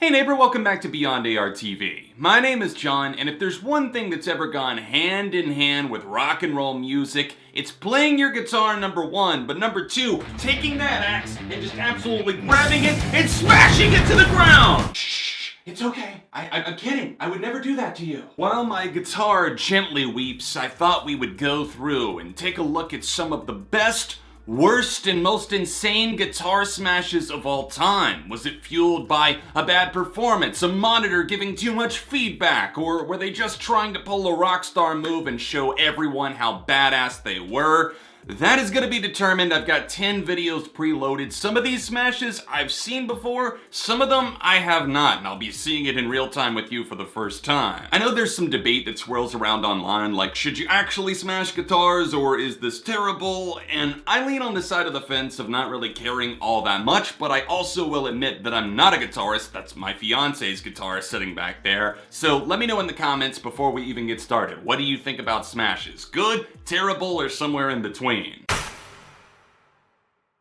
Hey neighbor, welcome back to Beyond ARTV. My name is John, and if there's one thing that's ever gone hand in hand with rock and roll music, it's playing your guitar, number one, but number two, taking that axe and just absolutely grabbing it and smashing it to the ground! Shh, it's okay. I'm kidding. I would never do that to you. While my guitar gently weeps, I thought we would go through and take a look at some of the best, worst, and most insane guitar smashes of all time. Was it fueled by a bad performance, a monitor giving too much feedback, or were they just trying to pull a rockstar move and show everyone how badass they were? That is going to be determined. I've got 10 videos preloaded. Some of these smashes I've seen before, some of them I have not, and I'll be seeing it in real time with you for the first time. I know there's some debate that swirls around online, like, should you actually smash guitars, or is this terrible? And I lean on the side of the fence of not really caring all that much, but I also will admit that I'm not a guitarist. That's my fiance's guitar sitting back there. So let me know in the comments before we even get started. What do you think about smashes? Good, terrible, or somewhere in between?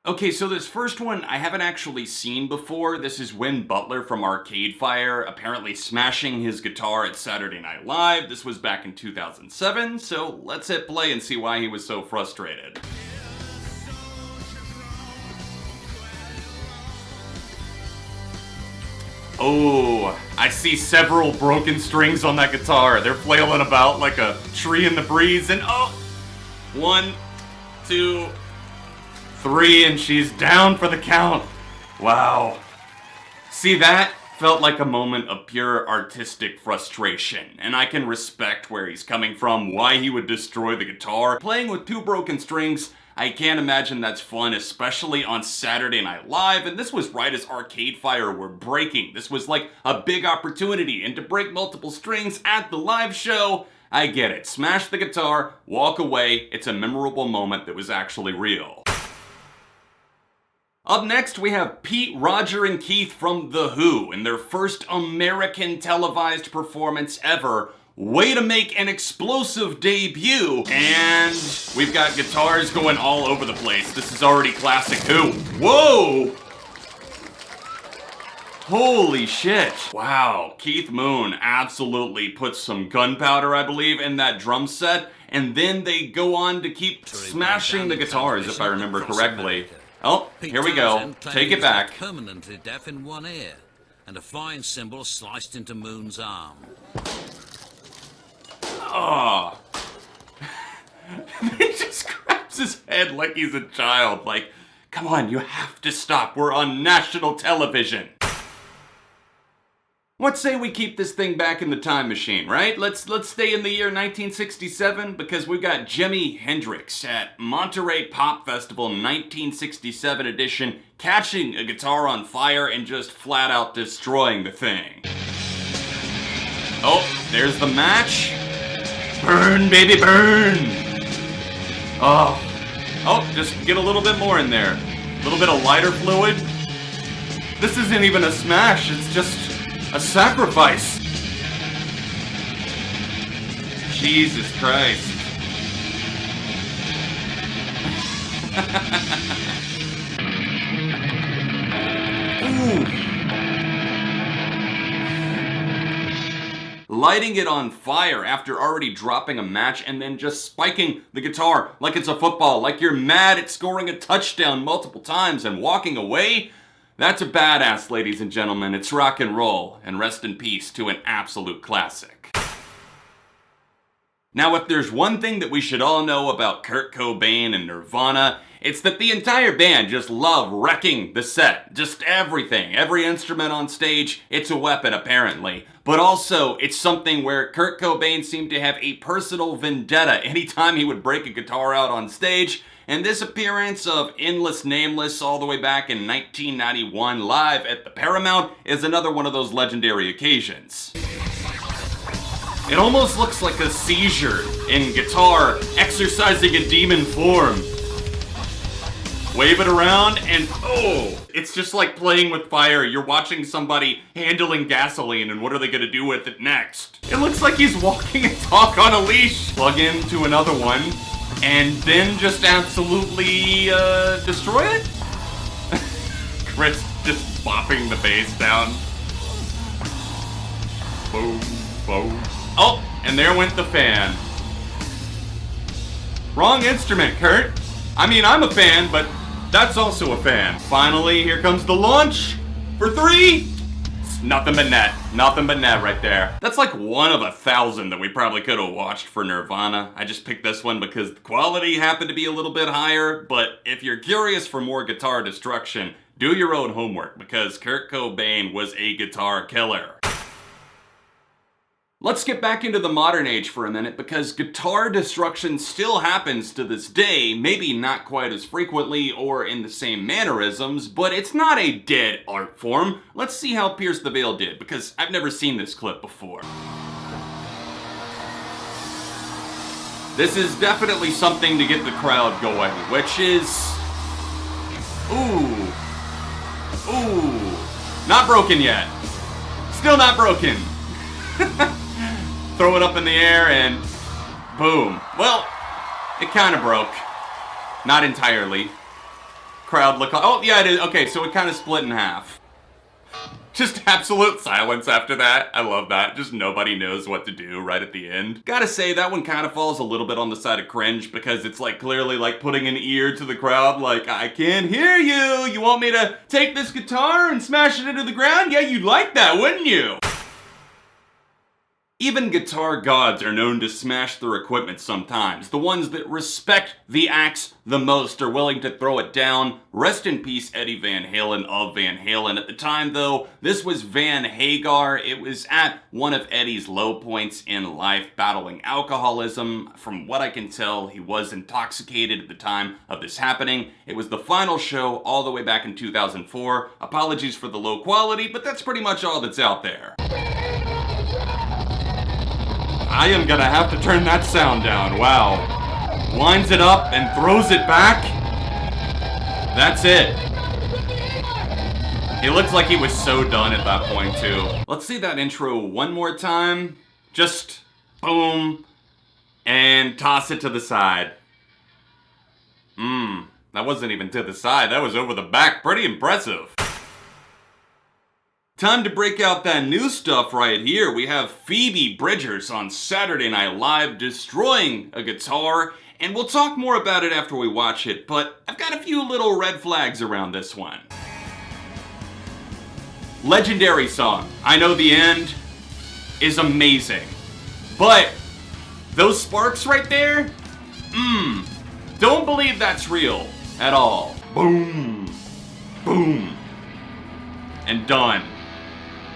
Okay, so this first one I haven't actually seen before. This is Win Butler from Arcade Fire, apparently smashing his guitar at Saturday Night Live. This was back in 2007, so let's hit play and see why he was so frustrated. Oh, I see several broken strings on that guitar. They're flailing about like a tree in the breeze, and oh! 1, 2, 3, and she's down for the count. Wow. See, that felt like a moment of pure artistic frustration, and I can respect where he's coming from, why he would destroy the guitar. Playing with 2 broken strings, I can't imagine that's fun, especially on Saturday Night Live, and this was right as Arcade Fire were breaking. This was like a big opportunity, and to break multiple strings at the live show, I get it. Smash the guitar, walk away. It's a memorable moment that was actually real. Up next, we have Pete, Roger, and Keith from The Who in their first American televised performance ever. Way to make an explosive debut. And we've got guitars going all over the place. This is already classic Who. Whoa! Holy shit. Wow, Keith Moon absolutely puts some gunpowder, I believe, in that drum set, and then they go on to keep smashing the guitars, if I remember correctly. Oh, here we go. Take it back. Permanently deaf in one ear, and a flying cymbal sliced into Moon's arm. Oh. He just grabs his head like he's a child. Like, come on, you have to stop. We're on national television. What say we keep this thing back in the time machine, right? Let's stay in the year 1967 because we've got Jimi Hendrix at Monterey Pop Festival 1967 edition, catching a guitar on fire and just flat out destroying the thing. Oh, there's the match. Burn, baby, burn! Oh, just get a little bit more in there. A little bit of lighter fluid. This isn't even a smash, it's just a sacrifice. Jesus Christ. Ooh. Lighting it on fire after already dropping a match and then just spiking the guitar like it's a football, like you're mad at scoring a touchdown multiple times and walking away. That's a badass, ladies and gentlemen. It's rock and roll, and rest in peace to an absolute classic. Now, if there's one thing that we should all know about Kurt Cobain and Nirvana, it's that the entire band just love wrecking the set. Just everything. Every instrument on stage, it's a weapon, apparently. But also, it's something where Kurt Cobain seemed to have a personal vendetta anytime he would break a guitar out on stage. And this appearance of Endless Nameless all the way back in 1991 live at the Paramount is another one of those legendary occasions. It almost looks like a seizure in guitar exercising a demon form. Wave it around and oh, it's just like playing with fire. You're watching somebody handling gasoline and what are they gonna do with it next? It looks like he's walking a dog on a leash. Plug into another one. And then just absolutely destroy it? Chris just bopping the bass down. Boom, boom. Oh, and there went the fan. Wrong instrument, Kurt. I mean, I'm a fan, but that's also a fan. Finally, here comes the launch for 3. It's nothing but net. Nothing but net right there. That's like 1 of 1,000 that we probably could have watched for Nirvana. I just picked this one because the quality happened to be a little bit higher, but if you're curious for more guitar destruction, do your own homework because Kurt Cobain was a guitar killer. Let's get back into the modern age for a minute because guitar destruction still happens to this day, maybe not quite as frequently or in the same mannerisms, but it's not a dead art form. Let's see how Pierce the Veil did because I've never seen this clip before. This is definitely something to get the crowd going, which is... Ooh. Not broken yet. Still not broken. Throw it up in the air and boom. Well, it kind of broke. Not entirely. Crowd look. Oh, yeah, it is. Okay, so it kind of split in half. Just absolute silence after that. I love that. Just nobody knows what to do right at the end. Gotta say, that one kind of falls a little bit on the side of cringe because it's like clearly like putting an ear to the crowd like, I can't hear you. You want me to take this guitar and smash it into the ground? Yeah, you'd like that, wouldn't you? Even guitar gods are known to smash their equipment sometimes. The ones that respect the axe the most are willing to throw it down. Rest in peace, Eddie Van Halen of Van Halen. At the time, though, this was Van Hagar. It was at one of Eddie's low points in life, battling alcoholism. From what I can tell, he was intoxicated at the time of this happening. It was the final show all the way back in 2004. Apologies for the low quality, but that's pretty much all that's out there. I am gonna have to turn that sound down, wow. Winds it up and throws it back. That's it. He looks like he was so done at that point too. Let's see that intro one more time. Just boom, and toss it to the side. That wasn't even to the side, that was over the back, pretty impressive. Time to break out that new stuff right here. We have Phoebe Bridgers on Saturday Night Live destroying a guitar, and we'll talk more about it after we watch it, but I've got a few little red flags around this one. Legendary song. I know the end is amazing, but those sparks right there, don't believe that's real at all. Boom, boom, and done.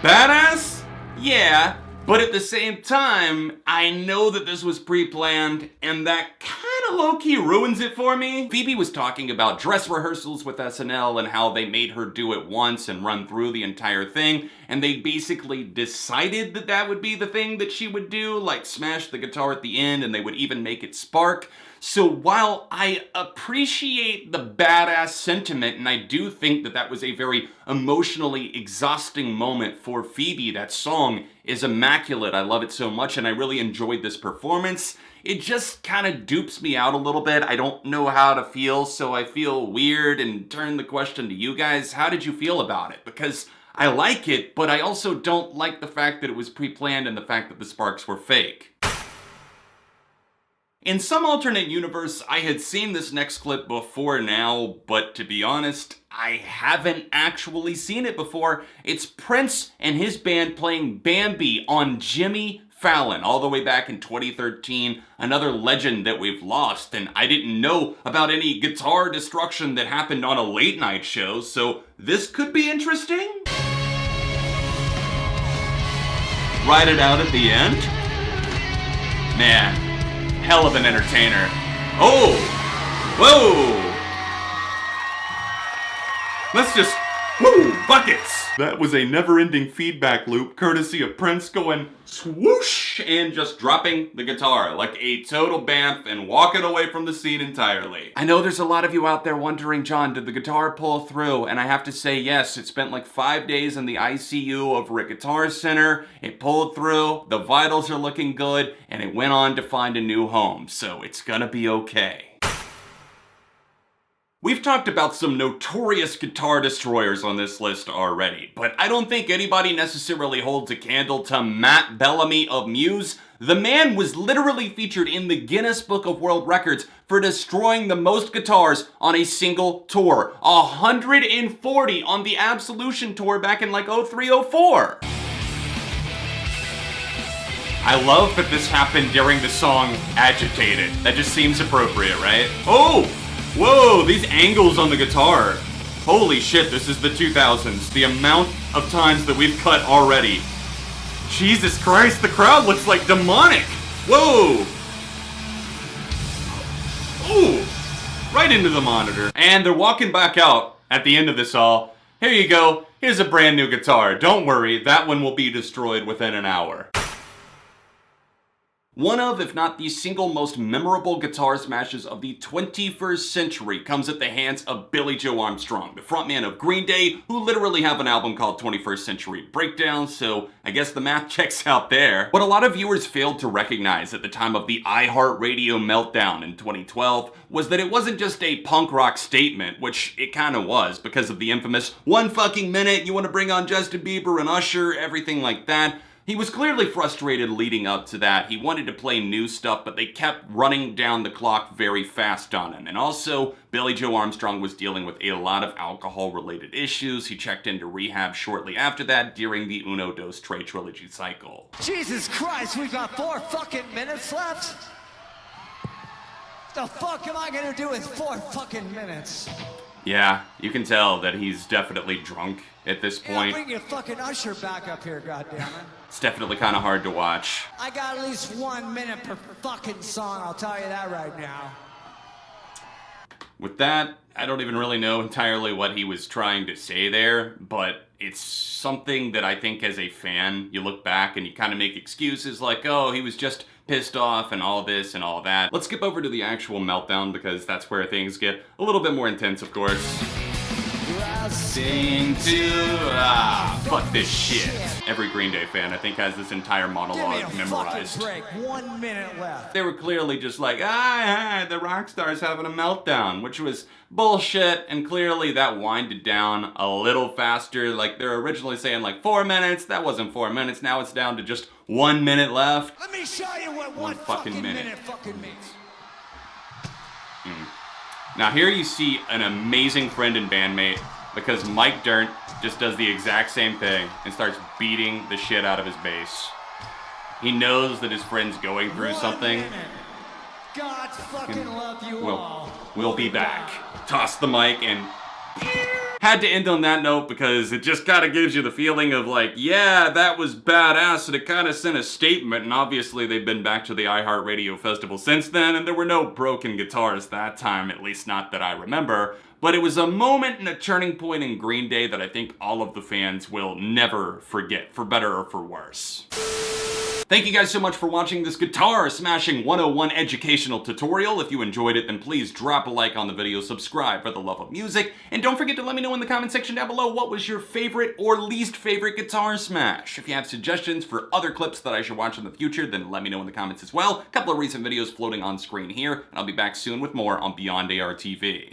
Badass? Yeah, but at the same time, I know that this was pre-planned, and that kind of low-key ruins it for me. Phoebe was talking about dress rehearsals with SNL and how they made her do it once and run through the entire thing, and they basically decided that that would be the thing that she would do, like smash the guitar at the end, and they would even make it spark. So while I appreciate the badass sentiment, and I do think that that was a very emotionally exhausting moment for Phoebe, that song is immaculate. I love it so much, and I really enjoyed this performance. It just kind of dupes me out a little bit. I don't know how to feel, so I feel weird and turn the question to you guys. How did you feel about it? Because I like it, but I also don't like the fact that it was pre-planned and the fact that the sparks were fake. In some alternate universe, I had seen this next clip before now, but to be honest, I haven't actually seen it before. It's Prince and his band playing Bambi on Jimi, Fallon, all the way back in 2013, another legend that we've lost, and I didn't know about any guitar destruction that happened on a late night show, so this could be interesting. Ride it out at the end? Man. Hell of an entertainer. Oh! Whoa! Let's just... Woo! Buckets! That was a never-ending feedback loop, courtesy of Prince going swoosh and just dropping the guitar like a total bamf and walking away from the scene entirely. I know there's a lot of you out there wondering, John, did the guitar pull through? And I have to say yes, it spent like 5 days in the ICU over at Guitar Center. It pulled through, the vitals are looking good, and it went on to find a new home. So it's gonna be okay. We've talked about some notorious guitar destroyers on this list already, but I don't think anybody necessarily holds a candle to Matt Bellamy of Muse. The man was literally featured in the Guinness Book of World Records for destroying the most guitars on a single tour. 140 on the Absolution tour back in like 03-04. I love that this happened during the song Agitated. That just seems appropriate, right? Oh! Whoa, these angles on the guitar. Holy shit, this is the 2000s. The amount of times that we've cut already. Jesus Christ, the crowd looks like demonic. Whoa. Ooh, right into the monitor. And they're walking back out at the end of this all. Here you go, here's a brand new guitar. Don't worry, that one will be destroyed within an hour. One of, if not the single most memorable guitar smashes of the 21st century comes at the hands of Billie Joe Armstrong, the frontman of Green Day, who literally have an album called 21st Century Breakdown, so I guess the math checks out there. What a lot of viewers failed to recognize at the time of the iHeartRadio meltdown in 2012 was that it wasn't just a punk rock statement, which it kinda was, because of the infamous 1 fucking minute, you wanna bring on Justin Bieber and Usher, everything like that. He was clearly frustrated leading up to that. He wanted to play new stuff, but they kept running down the clock very fast on him. And also, Billie Joe Armstrong was dealing with a lot of alcohol-related issues. He checked into rehab shortly after that during the Uno Dos Tres trilogy cycle. Jesus Christ, we've got 4 fucking minutes left? The fuck am I gonna do with 4 fucking minutes? Yeah, you can tell that he's definitely drunk at this point. Yeah, bring your fucking Usher back up here, goddammit. It's definitely kind of hard to watch. I got at least 1 minute per fucking song, I'll tell you that right now. With that, I don't even really know entirely what he was trying to say there, but it's something that I think as a fan, you look back and you kind of make excuses like, oh, he was just pissed off and all this and all that. Let's skip over to the actual meltdown because that's where things get a little bit more intense, of course. Sing to fuck this shit. Every Green Day fan, I think, has this entire monologue memorized. Break. 1 minute left. They were clearly just like, the rockstar's having a meltdown, which was bullshit, and clearly that winded down a little faster. Like, they're originally saying like 4 minutes, that wasn't 4 minutes, now it's down to just 1 minute left. Let me show you what one fucking minute fucking means. Now here you see an amazing friend and bandmate, because Mike Dirnt just does the exact same thing and starts beating the shit out of his bass. He knows that his friend's going through something. God fucking love you all. We'll be back. Toss the mic and... Had to end on that note because it just kind of gives you the feeling of like, yeah, that was badass, and it kind of sent a statement, and obviously they've been back to the iHeartRadio Festival since then, and there were no broken guitars that time, at least not that I remember. But it was a moment and a turning point in Green Day that I think all of the fans will never forget, for better or for worse. Thank you guys so much for watching this Guitar Smashing 101 educational tutorial. If you enjoyed it, then please drop a like on the video, subscribe for the love of music, and don't forget to let me know in the comment section down below what was your favorite or least favorite guitar smash. If you have suggestions for other clips that I should watch in the future, then let me know in the comments as well. A couple of recent videos floating on screen here, and I'll be back soon with more on Beyond ARTV.